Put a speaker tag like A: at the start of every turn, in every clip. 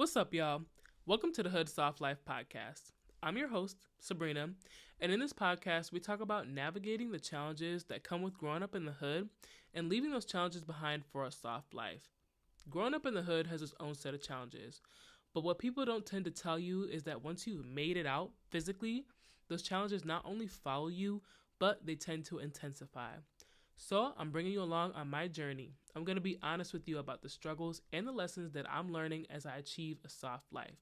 A: What's up, y'all? Welcome to the Hood Soft Life podcast. I'm your host, Sabrina, and in this podcast, we talk about navigating the challenges that come with growing up in the hood and leaving those challenges behind for a soft life. Growing up in the hood has its own set of challenges, but what people don't tend to tell you is that once you've made it out physically, those challenges not only follow you, but they tend to intensify. So, I'm bringing you along on my journey. I'm going to be honest with you about the struggles and the lessons that I'm learning as I achieve a soft life.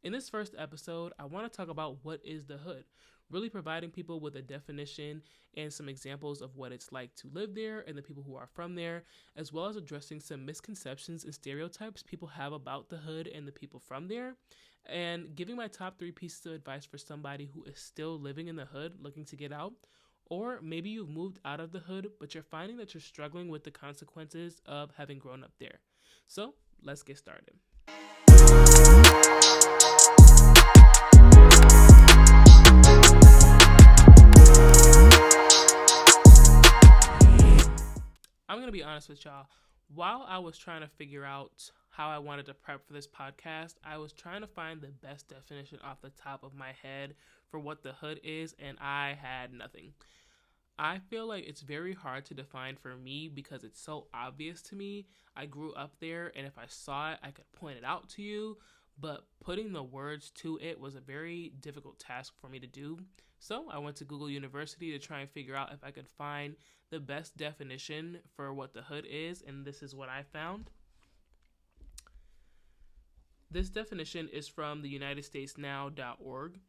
A: In this first episode, I want to talk about what is the hood, really providing people with a definition and some examples of what it's like to live there and the people who are from there, as well as addressing some misconceptions and stereotypes people have about the hood and the people from there, and giving my top 3 pieces of advice for somebody who is still living in the hood looking to get out. Or maybe you've moved out of the hood, but you're finding that you're struggling with the consequences of having grown up there. So let's get started. I'm going to be honest with y'all. While I was trying to figure out how I wanted to prep for this podcast, I was trying to find the best definition off the top of my head for what the hood is, and I had nothing. I feel like it's very hard to define for me because it's so obvious to me. I grew up there, and if I saw it, I could point it out to you, but putting the words to it was a very difficult task for me to do. So I went to Google University to try and figure out if I could find the best definition for what the hood is, and this is what I found. This definition is from the UnitedStatesNow.org.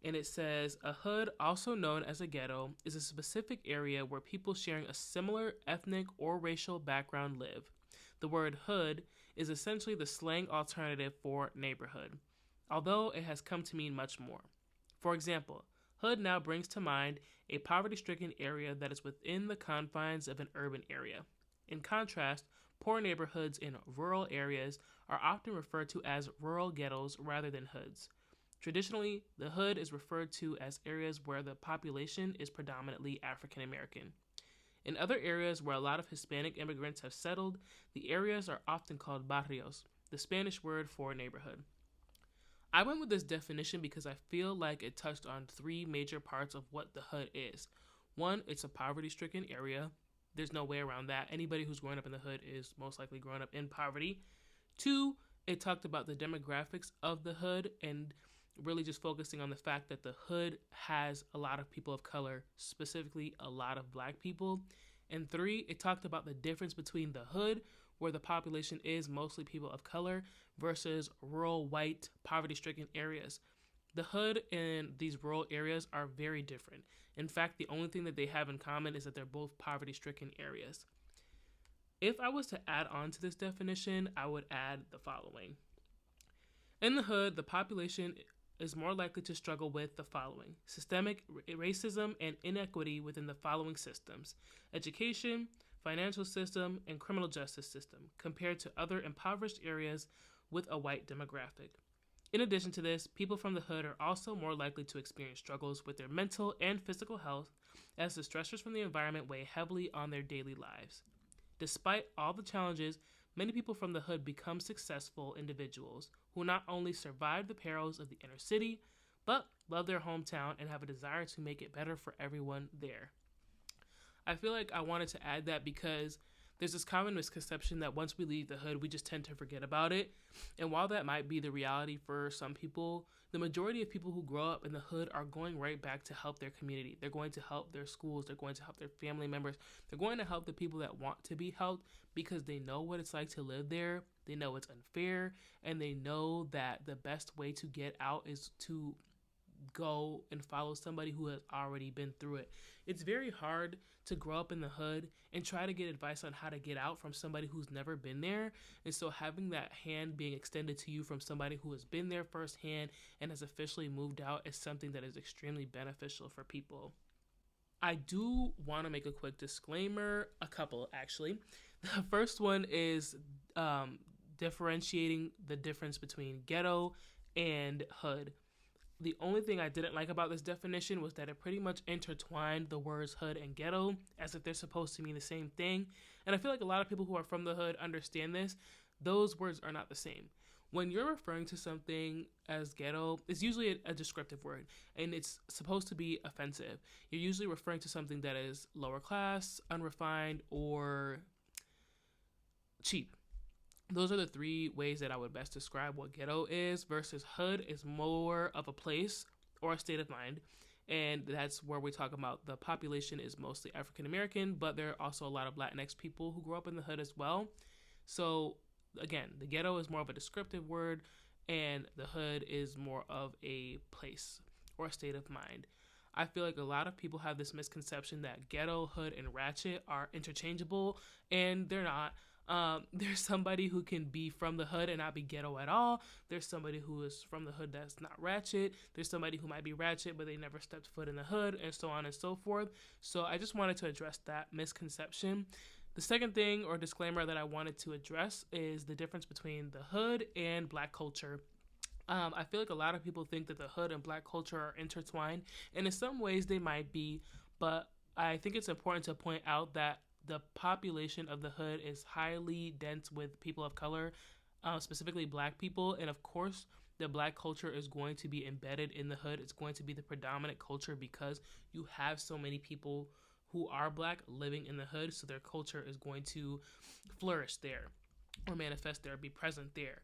A: And it says, a hood, also known as a ghetto, is a specific area where people sharing a similar ethnic or racial background live. The word hood is essentially the slang alternative for neighborhood, although it has come to mean much more. For example, hood now brings to mind a poverty-stricken area that is within the confines of an urban area. In contrast, poor neighborhoods in rural areas are often referred to as rural ghettos rather than hoods. Traditionally, the hood is referred to as areas where the population is predominantly African American. In other areas where a lot of Hispanic immigrants have settled, the areas are often called barrios, the Spanish word for neighborhood. I went with this definition because I feel like it touched on 3 major parts of what the hood is. 1, it's a poverty-stricken area. There's no way around that. Anybody who's growing up in the hood is most likely growing up in poverty. 2, it talked about the demographics of the hood and really just focusing on the fact that the hood has a lot of people of color, specifically a lot of black people. And 3, it talked about the difference between the hood, where the population is mostly people of color, versus rural, white, poverty-stricken areas. The hood and these rural areas are very different. In fact, the only thing that they have in common is that they're both poverty-stricken areas. If I was to add on to this definition, I would add the following. In the hood, the population is more likely to struggle with the following: systemic racism and inequity within the following systems: education, financial system, and criminal justice system, compared to other impoverished areas with a white demographic. In addition to this, people from the hood are also more likely to experience struggles with their mental and physical health as the stressors from the environment weigh heavily on their daily lives. Despite all the challenges, many people from the hood become successful individuals who not only survive the perils of the inner city, but love their hometown and have a desire to make it better for everyone there. I feel like I wanted to add that because there's this common misconception that once we leave the hood, we just tend to forget about it. And while that might be the reality for some people, the majority of people who grow up in the hood are going right back to help their community. They're going to help their schools. They're going to help their family members. They're going to help the people that want to be helped because they know what it's like to live there. They know it's unfair, and they know that the best way to get out is to go and follow somebody who has already been through it. It's very hard to grow up in the hood and try to get advice on how to get out from somebody who's never been there. And so having that hand being extended to you from somebody who has been there firsthand and has officially moved out is something that is extremely beneficial for people. I do want to make a quick disclaimer, a couple actually. The first one is differentiating the difference between ghetto and hood. The only thing I didn't like about this definition was that it pretty much intertwined the words hood and ghetto as if they're supposed to mean the same thing. And I feel like a lot of people who are from the hood understand this. Those words are not the same. When you're referring to something as ghetto, it's usually a descriptive word and it's supposed to be offensive. You're usually referring to something that is lower class, unrefined, or cheap. Those are the three ways that I would best describe what ghetto is, versus hood is more of a place or a state of mind. And that's where we talk about the population is mostly African American, but there are also a lot of Latinx people who grew up in the hood as well. So again, the ghetto is more of a descriptive word, and the hood is more of a place or a state of mind. I feel like a lot of people have this misconception that ghetto, hood, and ratchet are interchangeable, and they're not. There's somebody who can be from the hood and not be ghetto at all. There's somebody who is from the hood that's not ratchet. There's somebody who might be ratchet, but they never stepped foot in the hood, and so on and so forth. So I just wanted to address that misconception. The second thing or disclaimer that I wanted to address is the difference between the hood and black culture. I feel like a lot of people think that the hood and black culture are intertwined, and in some ways they might be, but I think it's important to point out that the population of the hood is highly dense with people of color, specifically black people, and of course, the black culture is going to be embedded in the hood. It's going to be the predominant culture because you have so many people who are black living in the hood, so their culture is going to flourish there or manifest there, be present there.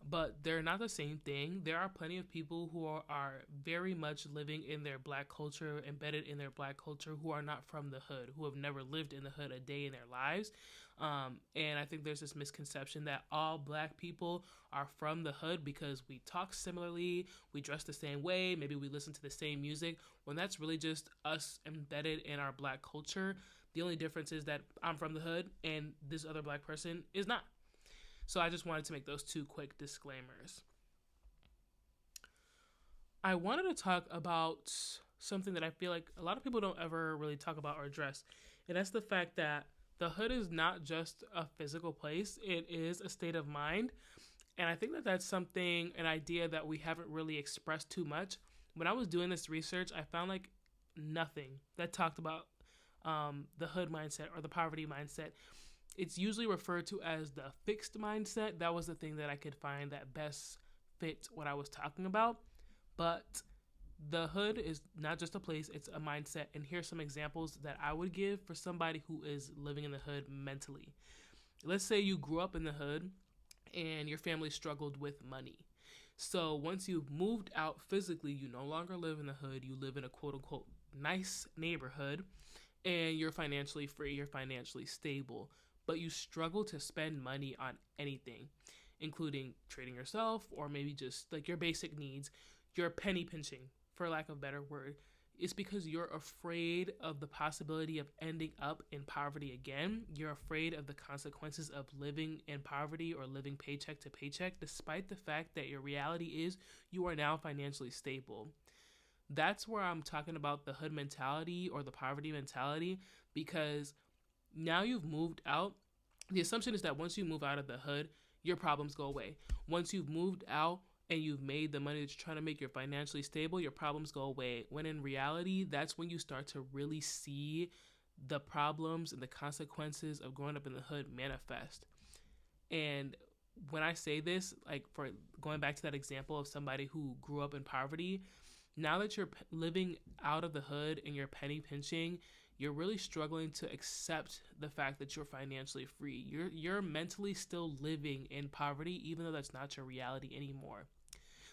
A: But they're not the same thing. There are plenty of people who are very much living in their black culture, embedded in their black culture, who are not from the hood, who have never lived in the hood a day in their lives. And I think there's this misconception that all black people are from the hood because we talk similarly, we dress the same way, maybe we listen to the same music, when that's really just us embedded in our black culture. The only difference is that I'm from the hood and this other black person is not. So I just wanted to make those two quick disclaimers. I wanted to talk about something that I feel like a lot of people don't ever really talk about or address, and that's the fact that the hood is not just a physical place, it is a state of mind. And I think that that's something, an idea that we haven't really expressed too much. When I was doing this research, I found like nothing that talked about the hood mindset or the poverty mindset. It's usually referred to as the fixed mindset. That was the thing that I could find that best fit what I was talking about. But the hood is not just a place, it's a mindset. And here's some examples that I would give for somebody who is living in the hood mentally. Let's say you grew up in the hood and your family struggled with money. So once you've moved out physically, you no longer live in the hood, you live in a quote unquote nice neighborhood, and you're financially free, you're financially stable. But you struggle to spend money on anything, including treating yourself or maybe just like your basic needs. You're penny pinching, for lack of a better word. It's because you're afraid of the possibility of ending up in poverty again. You're afraid of the consequences of living in poverty or living paycheck to paycheck, despite the fact that your reality is you are now financially stable. That's where I'm talking about the hood mentality or the poverty mentality, because now you've moved out. The assumption is that once you move out of the hood, your problems go away. Once you've moved out and you've made the money that you're trying to make, you're financially stable, your problems go away. When in reality, that's when you start to really see the problems and the consequences of growing up in the hood manifest. And when I say this, like for going back to that example of somebody who grew up in poverty, now that you're living out of the hood and you're penny pinching, you're really struggling to accept the fact that you're financially free. You're mentally still living in poverty, even though that's not your reality anymore.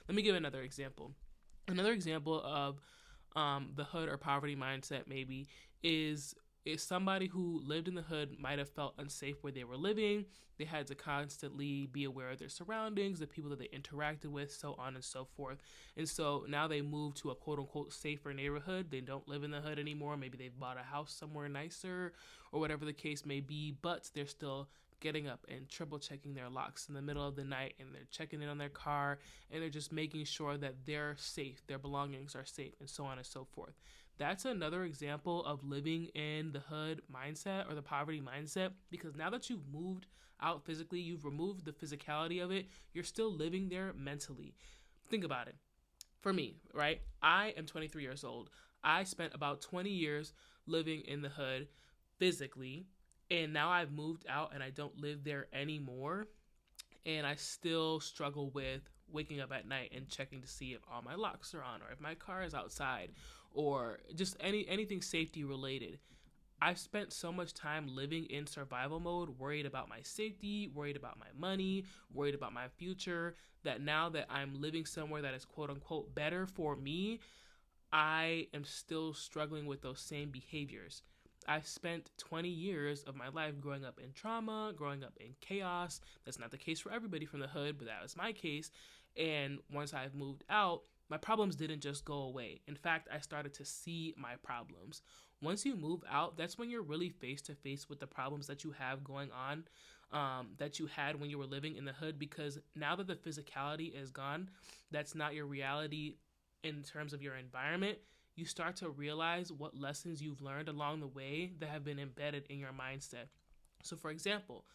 A: Let me give another example. Another example of the hood or poverty mindset maybe is somebody who lived in the hood might have felt unsafe where they were living. They had to constantly be aware of their surroundings, the people that they interacted with, so on and so forth. And so now they move to a quote unquote safer neighborhood. They don't live in the hood anymore. Maybe they've bought a house somewhere nicer or whatever the case may be, but they're still getting up and triple checking their locks in the middle of the night, and they're checking in on their car, and they're just making sure that they're safe, their belongings are safe, and so on and so forth. That's another example of living in the hood mindset or the poverty mindset, because now that you've moved out physically, you've removed the physicality of it, you're still living there mentally. Think about it. For me, right? I am 23 years old. I spent about 20 years living in the hood physically, and now I've moved out and I don't live there anymore. and I still struggle with waking up at night and checking to see if all my locks are on or if my car is outside or just anything safety related. I've spent so much time living in survival mode, worried about my safety, worried about my money, worried about my future, that now that I'm living somewhere that is quote unquote better for me, I am still struggling with those same behaviors. I've spent 20 years of my life growing up in trauma, growing up in chaos. That's not the case for everybody from the hood, but that was my case. And once I've moved out, my problems didn't just go away. In fact, I started to see my problems. Once you move out, that's when you're really face to face with the problems that you have going on, that you had when you were living in the hood. Because now that the physicality is gone, that's not your reality in terms of your environment. You start to realize what lessons you've learned along the way that have been embedded in your mindset. So, for example,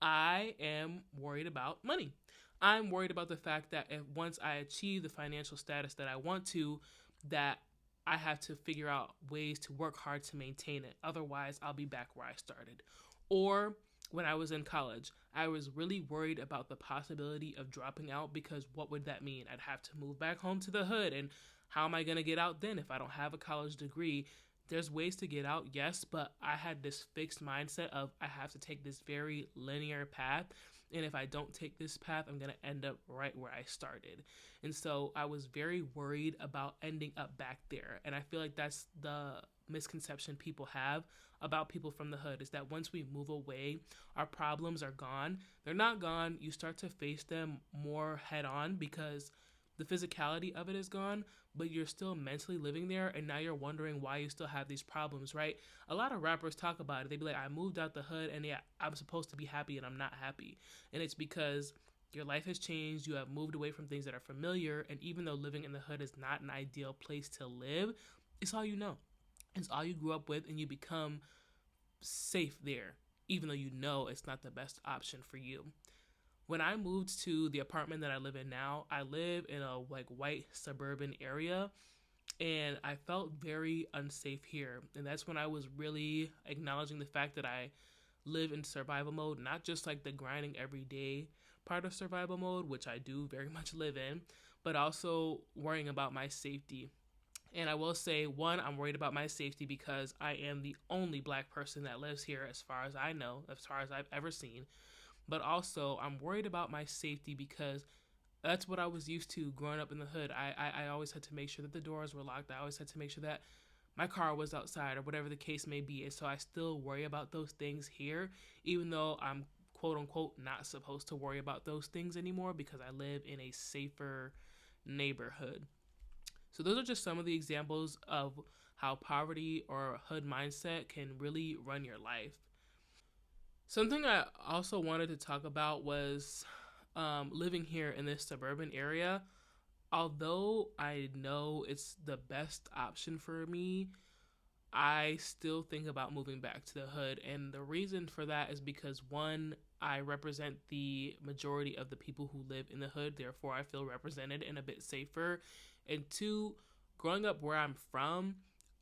A: I am worried about money. I'm worried about the fact that if once I achieve the financial status that I want to, that I have to figure out ways to work hard to maintain it. Otherwise, I'll be back where I started. Or when I was in college, I was really worried about the possibility of dropping out because what would that mean? I'd have to move back home to the hood, and how am I going to get out then if I don't have a college degree? There's ways to get out, yes, but I had this fixed mindset of I have to take this very linear path. And if I don't take this path, I'm going to end up right where I started. And so I was very worried about ending up back there. And I feel like that's the misconception people have about people from the hood, is that once we move away, our problems are gone. They're not gone. You start to face them more head on because the physicality of it is gone, but you're still mentally living there, and now you're wondering why you still have these problems, right? A lot of rappers talk about it. They be like, I moved out the hood, and yeah, I'm supposed to be happy, and I'm not happy. And it's because your life has changed. You have moved away from things that are familiar, and even though living in the hood is not an ideal place to live, it's all you know. It's all you grew up with, and you become safe there, even though you know it's not the best option for you. When I moved to the apartment that I live in now, I live in a white suburban area, and I felt very unsafe here. And that's when I was really acknowledging the fact that I live in survival mode, not just like the grinding everyday part of survival mode, which I do very much live in, but also worrying about my safety. And I will say, one, I'm worried about my safety because I am the only black person that lives here, as far as I know, as far as I've ever seen. But also, I'm worried about my safety because that's what I was used to growing up in the hood. I always had to make sure that the doors were locked. I always had to make sure that my car was outside or whatever the case may be. And so I still worry about those things here, even though I'm quote unquote not supposed to worry about those things anymore because I live in a safer neighborhood. So those are just some of the examples of how poverty or hood mindset can really run your life. Something I also wanted to talk about was living here in this suburban area. Although I know it's the best option for me, I still think about moving back to the hood. And the reason for that is because, one, I represent the majority of the people who live in the hood. Therefore, I feel represented and a bit safer. And two, growing up where I'm from,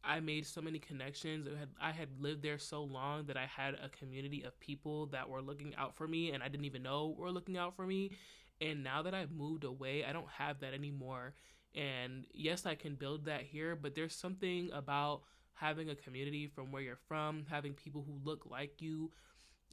A: I made so many connections. I had lived there so long that I had a community of people that were looking out for me, and I didn't even know were looking out for me. And now that I've moved away, I don't have that anymore. And yes, I can build that here, but there's something about having a community from where you're from, having people who look like you,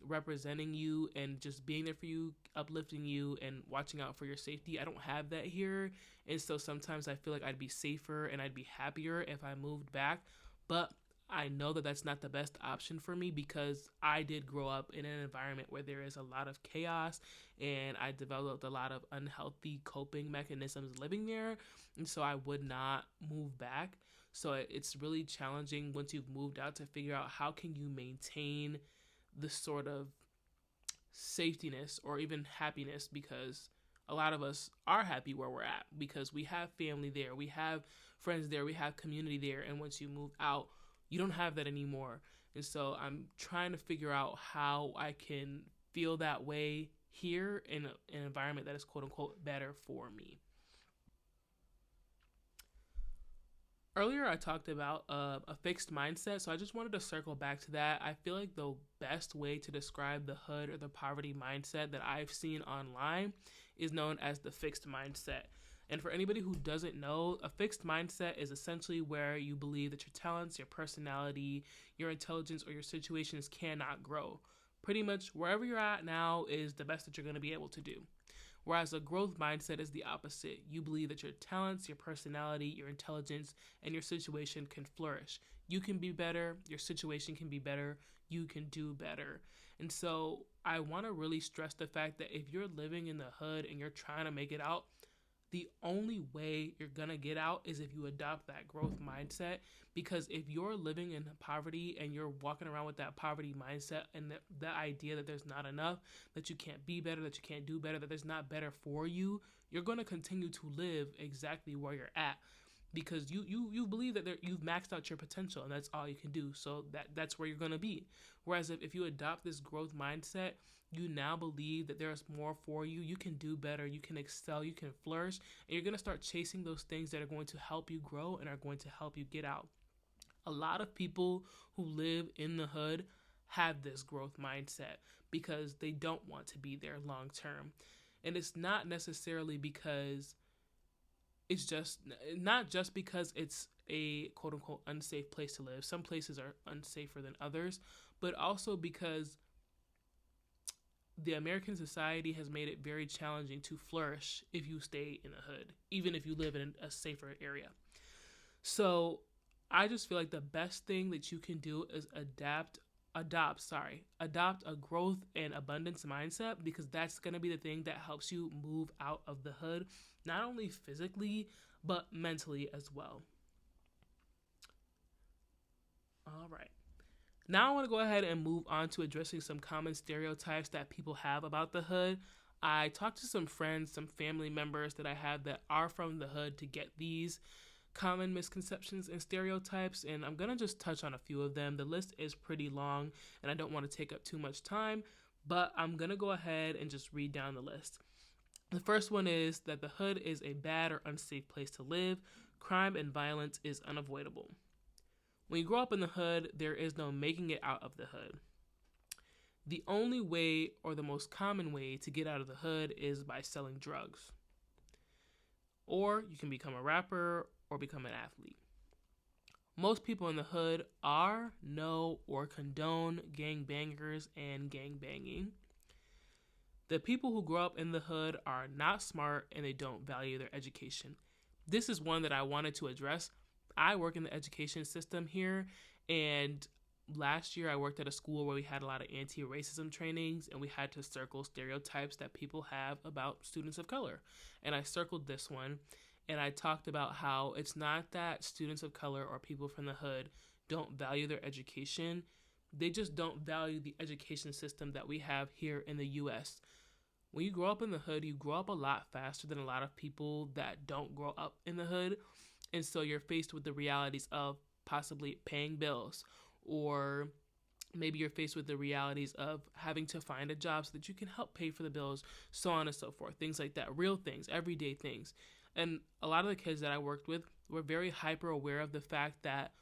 A: representing you, and just being there for you, uplifting you, and watching out for your safety. I don't have that here. And so sometimes I feel like I'd be safer and I'd be happier if I moved back. But I know that that's not the best option for me because I did grow up in an environment where there is a lot of chaos, and I developed a lot of unhealthy coping mechanisms living there. And so I would not move back. So it's really challenging once you've moved out to figure out how can you maintain this sort of safetiness or even happiness, because a lot of us are happy where we're at because we have family there, we have friends there, we have community there. And once you move out, you don't have that anymore. And so I'm trying to figure out how I can feel that way here in an environment that is quote unquote better for me. Earlier, I talked about a fixed mindset, so I just wanted to circle back to that. I feel like the best way to describe the hood or the poverty mindset that I've seen online is known as the fixed mindset. And for anybody who doesn't know, a fixed mindset is essentially where you believe that your talents, your personality, your intelligence, or your situations cannot grow. Pretty much wherever you're at now is the best that you're going to be able to do. Whereas a growth mindset is the opposite. You believe that your talents, your personality, your intelligence, and your situation can flourish. You can be better, your situation can be better, you can do better. And so I want to really stress the fact that if you're living in the hood and you're trying to make it out, the only way you're going to get out is if you adopt that growth mindset. Because if you're living in poverty and you're walking around with that poverty mindset and the idea that there's not enough, that you can't be better, that you can't do better, that there's not better for you, you're going to continue to live exactly where you're at. Because you believe that you've maxed out your potential and that's all you can do. So that's where you're going to be. Whereas if you adopt this growth mindset, you now believe that there's more for you. You can do better. You can excel. You can flourish. And you're going to start chasing those things that are going to help you grow and are going to help you get out. A lot of people who live in the hood have this growth mindset because they don't want to be there long term. And it's not necessarily because it's just not just because it's a quote unquote unsafe place to live. Some places are unsafer than others, but also because the American society has made it very challenging to flourish if you stay in a hood, even if you live in a safer area. So I just feel like the best thing that you can do is adopt a growth and abundance mindset, because that's going to be the thing that helps you move out of the hood, not only physically, but mentally as well. All right. Now I want to go ahead and move on to addressing some common stereotypes that people have about the hood. I talked to some friends, some family members that I have that are from the hood to get these common misconceptions and stereotypes, and I'm going to just touch on a few of them. The list is pretty long, and I don't want to take up too much time, but I'm going to go ahead and just read down the list. The first one is that the hood is a bad or unsafe place to live. Crime and violence is unavoidable. When you grow up in the hood, there is no making it out of the hood. The only way, or the most common way, to get out of the hood is by selling drugs. Or you can become a rapper or become an athlete. Most people in the hood are, know, or condone gangbangers and gangbanging. The people who grow up in the hood are not smart and they don't value their education. This is one that I wanted to address. I work in the education system here, and last year I worked at a school where we had a lot of anti-racism trainings, and we had to circle stereotypes that people have about students of color. And I circled this one, and I talked about how it's not that students of color or people from the hood don't value their education. They just don't value the education system that we have here in the U.S. When you grow up in the hood, you grow up a lot faster than a lot of people that don't grow up in the hood. And so you're faced with the realities of possibly paying bills, or maybe you're faced with the realities of having to find a job so that you can help pay for the bills, so on and so forth. Things like that, real things, everyday things. And a lot of the kids that I worked with were very hyper aware of the fact that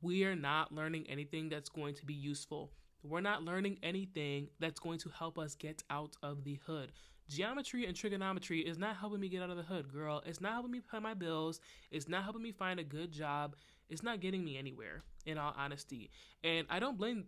A: we are not learning anything that's going to be useful. We're not learning anything that's going to help us get out of the hood. Geometry and trigonometry is not helping me get out of the hood, girl. It's not helping me pay my bills. It's not helping me find a good job. It's not getting me anywhere, in all honesty. And I don't blame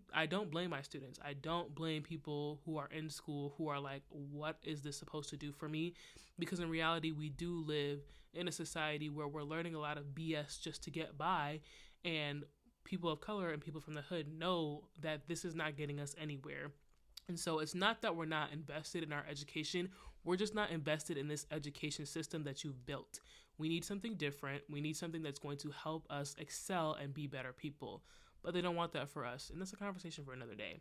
A: my students. I don't blame people who are in school who are like, what is this supposed to do for me? Because in reality, we do live in a society where we're learning a lot of BS just to get by, and people of color and people from the hood know that this is not getting us anywhere. And so it's not that we're not invested in our education. We're just not invested in this education system that you've built. We need something different. We need something that's going to help us excel and be better people. But they don't want that for us. And that's a conversation for another day.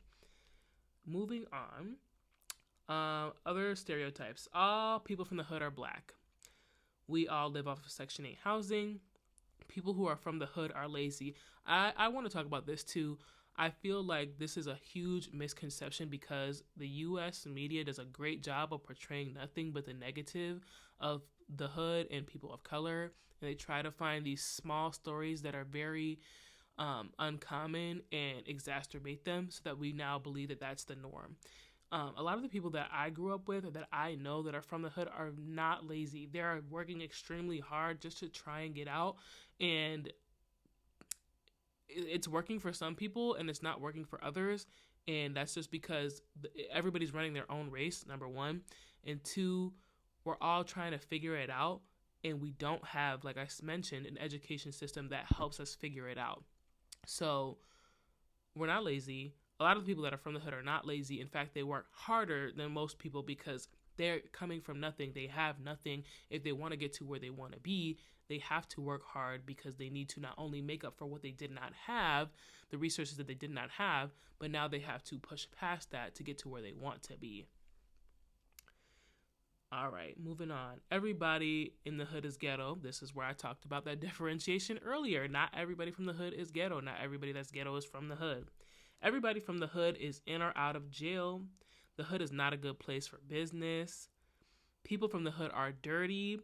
A: Moving on. Other stereotypes. All people from the hood are black. We all live off of Section 8 housing. People who are from the hood are lazy. I want to talk about this too. I feel like this is a huge misconception because the U.S. media does a great job of portraying nothing but the negative of the hood and people of color, and they try to find these small stories that are very uncommon and exacerbate them so that we now believe that that's the norm. A lot of the people that I grew up with or that I know that are from the hood are not lazy. They're working extremely hard just to try and get out. And it's working for some people and it's not working for others. And that's just because everybody's running their own race, number one. And two, we're all trying to figure it out. And we don't have, like I mentioned, an education system that helps us figure it out. So we're not lazy. A lot of the people that are from the hood are not lazy. In fact, they work harder than most people because they're coming from nothing. They have nothing. If they want to get to where they want to be, they have to work hard because they need to not only make up for what they did not have, the resources that they did not have, but now they have to push past that to get to where they want to be. All right, moving on. Everybody in the hood is ghetto. This is where I talked about that differentiation earlier. Not everybody from the hood is ghetto. Not everybody that's ghetto is from the hood. Everybody from the hood is in or out of jail. The hood is not a good place for business. People from the hood are dirty.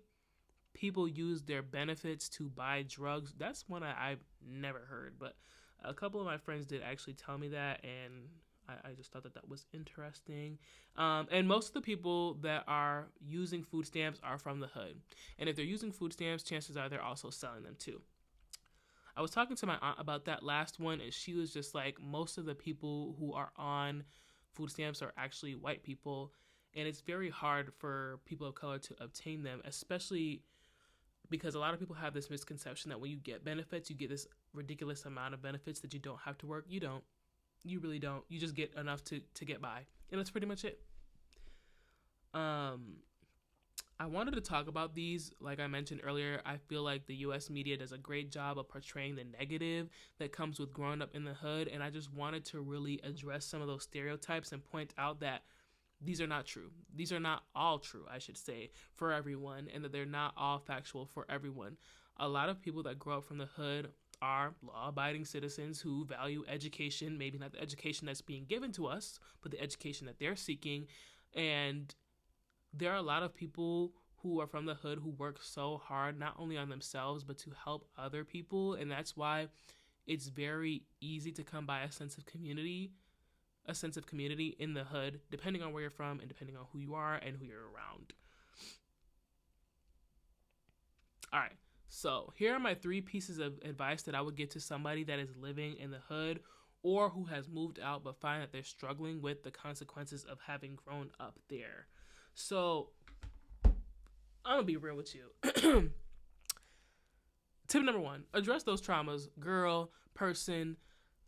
A: People use their benefits to buy drugs. That's one I've never heard, but a couple of my friends did actually tell me that, and I just thought that was interesting. And most of the people that are using food stamps are from the hood. And if they're using food stamps, chances are they're also selling them too. I was talking to my aunt about that last one, and she was just like, most of the people who are on food stamps are actually white people. And it's very hard for people of color to obtain them, especially because a lot of people have this misconception that when you get benefits, you get this ridiculous amount of benefits that you don't have to work. You don't. You really don't. You just get enough to get by. And that's pretty much it. I wanted to talk about these. Like I mentioned earlier, I feel like the U.S. media does a great job of portraying the negative that comes with growing up in the hood. And I just wanted to really address some of those stereotypes and point out that these are not true. These are not all true, I should say, for everyone, and that they're not all factual for everyone. A lot of people that grow up from the hood are law-abiding citizens who value education, maybe not the education that's being given to us, but the education that they're seeking. And there are a lot of people who are from the hood who work so hard, not only on themselves, but to help other people. And that's why it's very easy to come by a sense of community in the hood, depending on where you're from and depending on who you are and who you're around. All right. So here are my 3 pieces of advice that I would give to somebody that is living in the hood or who has moved out but find that they're struggling with the consequences of having grown up there. So I'm going to be real with you. Tip number 1, address those traumas. Girl, person,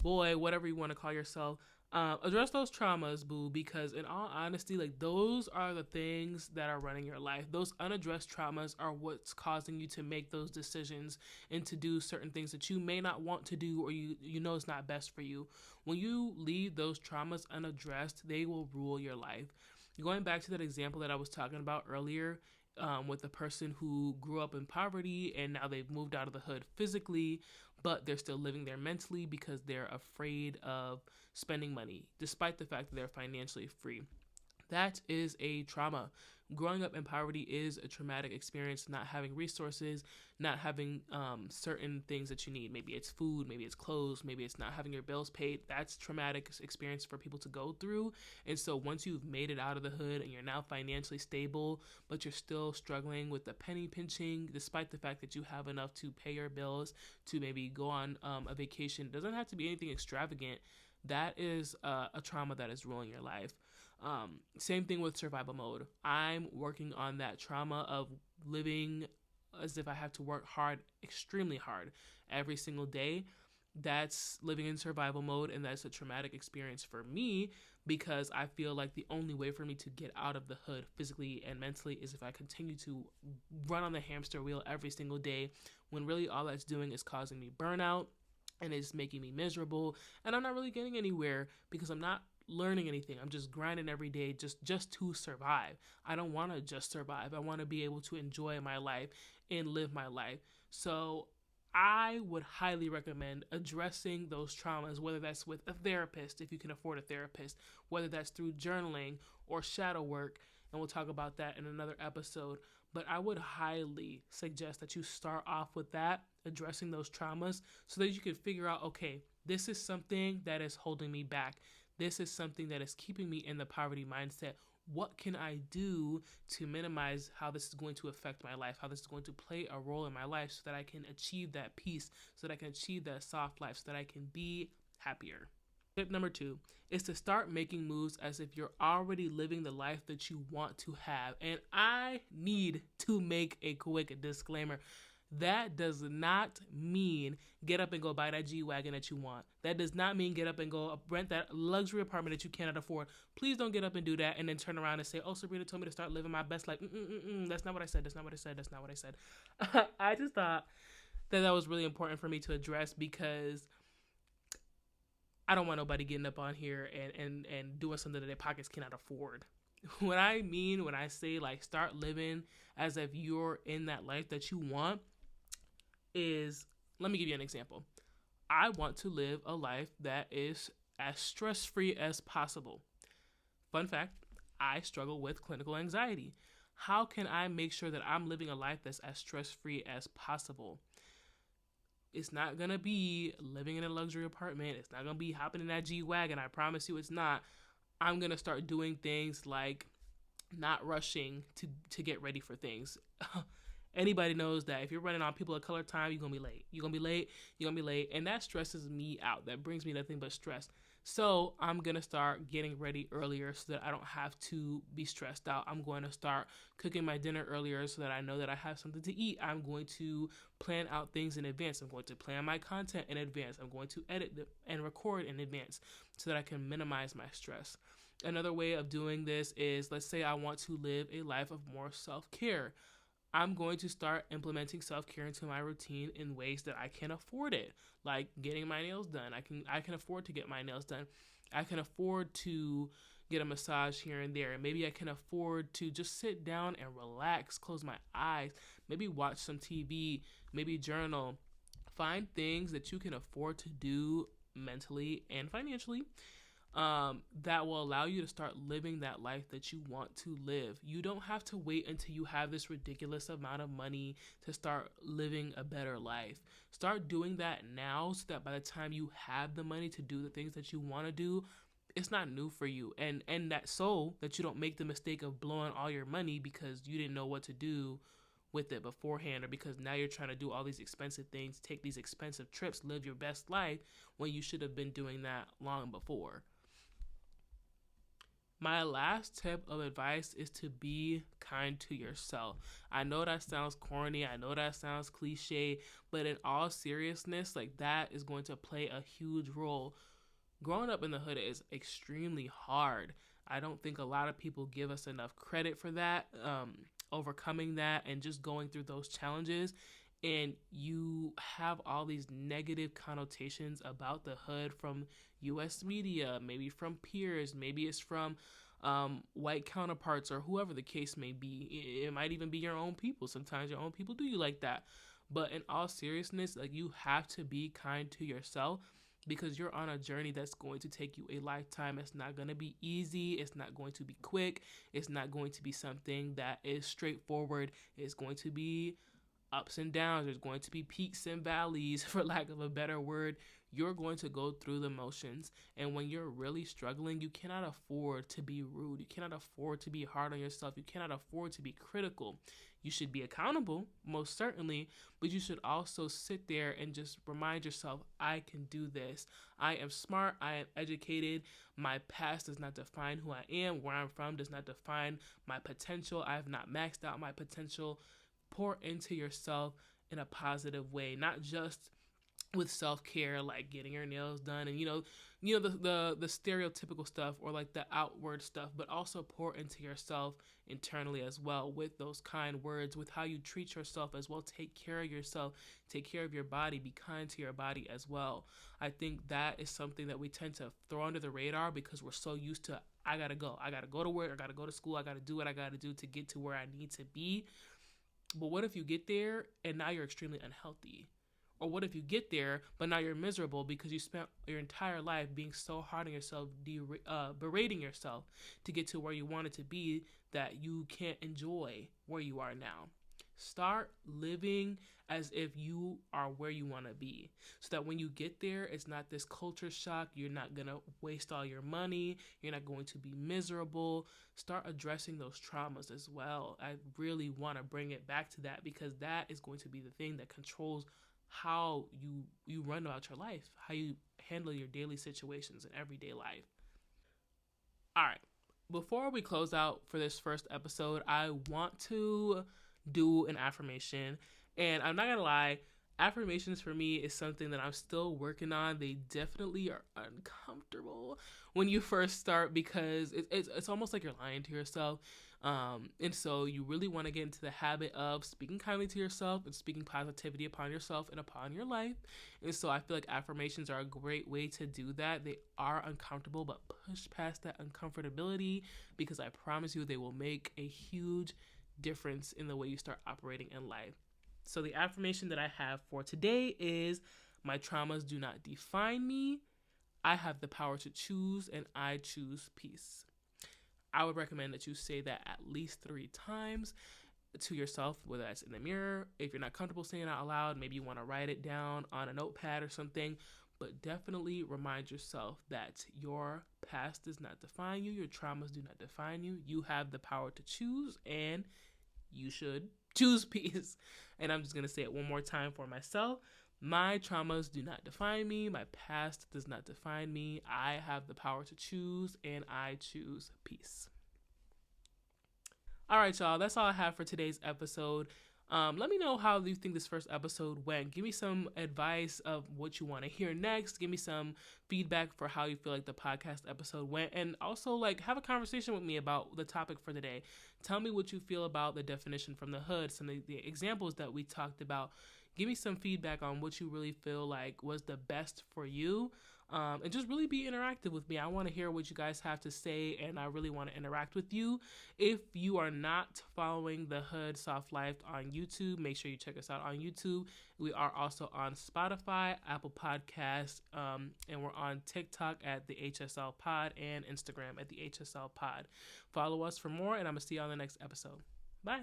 A: boy, whatever you want to call yourself. Address those traumas, boo, because in all honesty, like, those are the things that are running your life. Those unaddressed traumas are what's causing you to make those decisions and to do certain things that you may not want to do or you know it's not best for you. When you leave those traumas unaddressed, they will rule your life. Going back to that example that I was talking about earlier, with the person who grew up in poverty and now they've moved out of the hood physically, but they're still living there mentally because they're afraid of spending money, despite the fact that they're financially free. That is a trauma. Growing up in poverty is a traumatic experience, not having resources, not having certain things that you need. Maybe it's food, maybe it's clothes, maybe it's not having your bills paid. That's traumatic experience for people to go through. And so once you've made it out of the hood and you're now financially stable, but you're still struggling with the penny pinching, despite the fact that you have enough to pay your bills, to maybe go on a vacation. It doesn't have to be anything extravagant. That is a trauma that is ruining your life. Same thing with survival mode. I'm working on that trauma of living as if I have to work hard, extremely hard, every single day. That's living in survival mode, and that's a traumatic experience for me because I feel like the only way for me to get out of the hood physically and mentally is if I continue to run on the hamster wheel every single day, when really all that's doing is causing me burnout and it's making me miserable, and I'm not really getting anywhere because I'm not learning anything. I'm just grinding every day just to survive. I don't want to just survive. I want to be able to enjoy my life and live my life. So I would highly recommend addressing those traumas, whether that's with a therapist, if you can afford a therapist, whether that's through journaling or shadow work, and we'll talk about that in another episode. But I would highly suggest that you start off with that, addressing those traumas, so that you can figure out, okay, this is something that is holding me back. This is something that is keeping me in the poverty mindset. What can I do to minimize how this is going to affect my life, how this is going to play a role in my life, so that I can achieve that peace, so that I can achieve that soft life, so that I can be happier. Tip number 2 is to start making moves as if you're already living the life that you want to have. And I need to make a quick disclaimer. That does not mean get up and go buy that G-Wagon that you want. That does not mean get up and go rent that luxury apartment that you cannot afford. Please don't get up and do that and then turn around and say, oh, Sabrina told me to start living my best life. That's not what I said. That's not what I said. That's not what I said. I just thought that was really important for me to address, because I don't want nobody getting up on here and doing something that their pockets cannot afford. What I mean when I say like start living as if you're in that life that you want is, let me give you an example. I want to live a life that is as stress-free as possible. Fun fact, I struggle with clinical anxiety. How can I make sure that I'm living a life that's as stress-free as possible? It's not going to be living in a luxury apartment. It's not going to be hopping in that G-Wagon. I promise you it's not. I'm going to start doing things like not rushing to get ready for things. Anybody knows that if you're running on people of color time, you're going to be late. You're going to be late. You're going to be late. And that stresses me out. That brings me nothing but stress. So I'm going to start getting ready earlier so that I don't have to be stressed out. I'm going to start cooking my dinner earlier so that I know that I have something to eat. I'm going to plan out things in advance. I'm going to plan my content in advance. I'm going to edit and record in advance so that I can minimize my stress. Another way of doing this is, let's say I want to live a life of more self-care. I'm going to start implementing self-care into my routine in ways that I can afford it, like getting my nails done. I can afford to get my nails done. I can afford to get a massage here and there. Maybe I can afford to just sit down and relax, close my eyes, maybe watch some TV, maybe journal. Find things that you can afford to do mentally and financially that will allow you to start living that life that you want to live. You don't have to wait until you have this ridiculous amount of money to start living a better life. Start doing that now so that by the time you have the money to do the things that you want to do, it's not new for you. And that so that you don't make the mistake of blowing all your money because you didn't know what to do with it beforehand, or because now you're trying to do all these expensive things, take these expensive trips, live your best life when you should have been doing that long before. My last tip of advice is to be kind to yourself. I know that sounds corny. I know that sounds cliche, but in all seriousness, like that is going to play a huge role. Growing up in the hood is extremely hard. I don't think a lot of people give us enough credit for that, overcoming that and just going through those challenges. And you have all these negative connotations about the hood from U.S. media, maybe from peers, maybe it's from white counterparts or whoever the case may be. It might even be your own people. Sometimes your own people do you like that. But in all seriousness, like you have to be kind to yourself, because you're on a journey that's going to take you a lifetime. It's not going to be easy. It's not going to be quick. It's not going to be something that is straightforward. It's going to be ups and downs. There's going to be peaks and valleys, for lack of a better word. You're going to go through the motions. And when you're really struggling, you cannot afford to be rude. You cannot afford to be hard on yourself. You cannot afford to be critical. You should be accountable, most certainly, but you should also sit there and just remind yourself, I can do this. I am smart. I am educated. My past does not define who I am. Where I'm from does not define my potential. I have not maxed out my potential. Pour into yourself in a positive way, not just with self-care, like getting your nails done and the stereotypical stuff or like the outward stuff, but also pour into yourself internally as well with those kind words, with how you treat yourself as well. Take care of yourself, take care of your body, be kind to your body as well. I think that is something that we tend to throw under the radar because we're so used to, I gotta go to work, I gotta go to school, I gotta do what I gotta do to get to where I need to be. But what if you get there and now you're extremely unhealthy, Or what if you get there, but now you're miserable because you spent your entire life being so hard on yourself, berating yourself to get to where you wanted to be, that you can't enjoy where you are now. Start living as if you are where you want to be, so that when you get there, it's not this culture shock. You're not going to waste all your money. You're not going to be miserable. Start addressing those traumas as well. I really want to bring it back to that, because that is going to be the thing that controls how you run about your life, how you handle your daily situations and everyday life. All right. Before we close out for this first episode, I want to do an affirmation. And I'm not going to lie, affirmations for me is something that I'm still working on. They definitely are uncomfortable when you first start, because it's almost like you're lying to yourself. And so you really want to get into the habit of speaking kindly to yourself and speaking positivity upon yourself and upon your life. And so I feel like affirmations are a great way to do that. They are uncomfortable, but push past that uncomfortability, because I promise you they will make a huge difference in the way you start operating in life. So the affirmation that I have for today is: my traumas do not define me. I have the power to choose, and I choose peace. I would recommend that you say that at least 3 times to yourself, whether that's in the mirror. If you're not comfortable saying it out loud, maybe you want to write it down on a notepad or something. But definitely remind yourself that your past does not define you. Your traumas do not define you. You have the power to choose, and you should choose peace. And I'm just going to say it one more time for myself. My traumas do not define me. My past does not define me. I have the power to choose, and I choose peace. All right, y'all. That's all I have for today's episode. Let me know how you think this first episode went. Give me some advice of what you want to hear next. Give me some feedback for how you feel like the podcast episode went. And also, have a conversation with me about the topic for today. Tell me what you feel about the definition from the hood, some of the examples that we talked about. Give me some feedback on what you really feel like was the best for you. And just really be interactive with me. I want to hear what you guys have to say, and I really want to interact with you. If you are not following The Hood Soft Life on YouTube, make sure you check us out on YouTube. We are also on Spotify, Apple Podcasts, and we're on TikTok at the HSL Pod and Instagram at the HSL Pod. Follow us for more, and I'm going to see you on the next episode. Bye.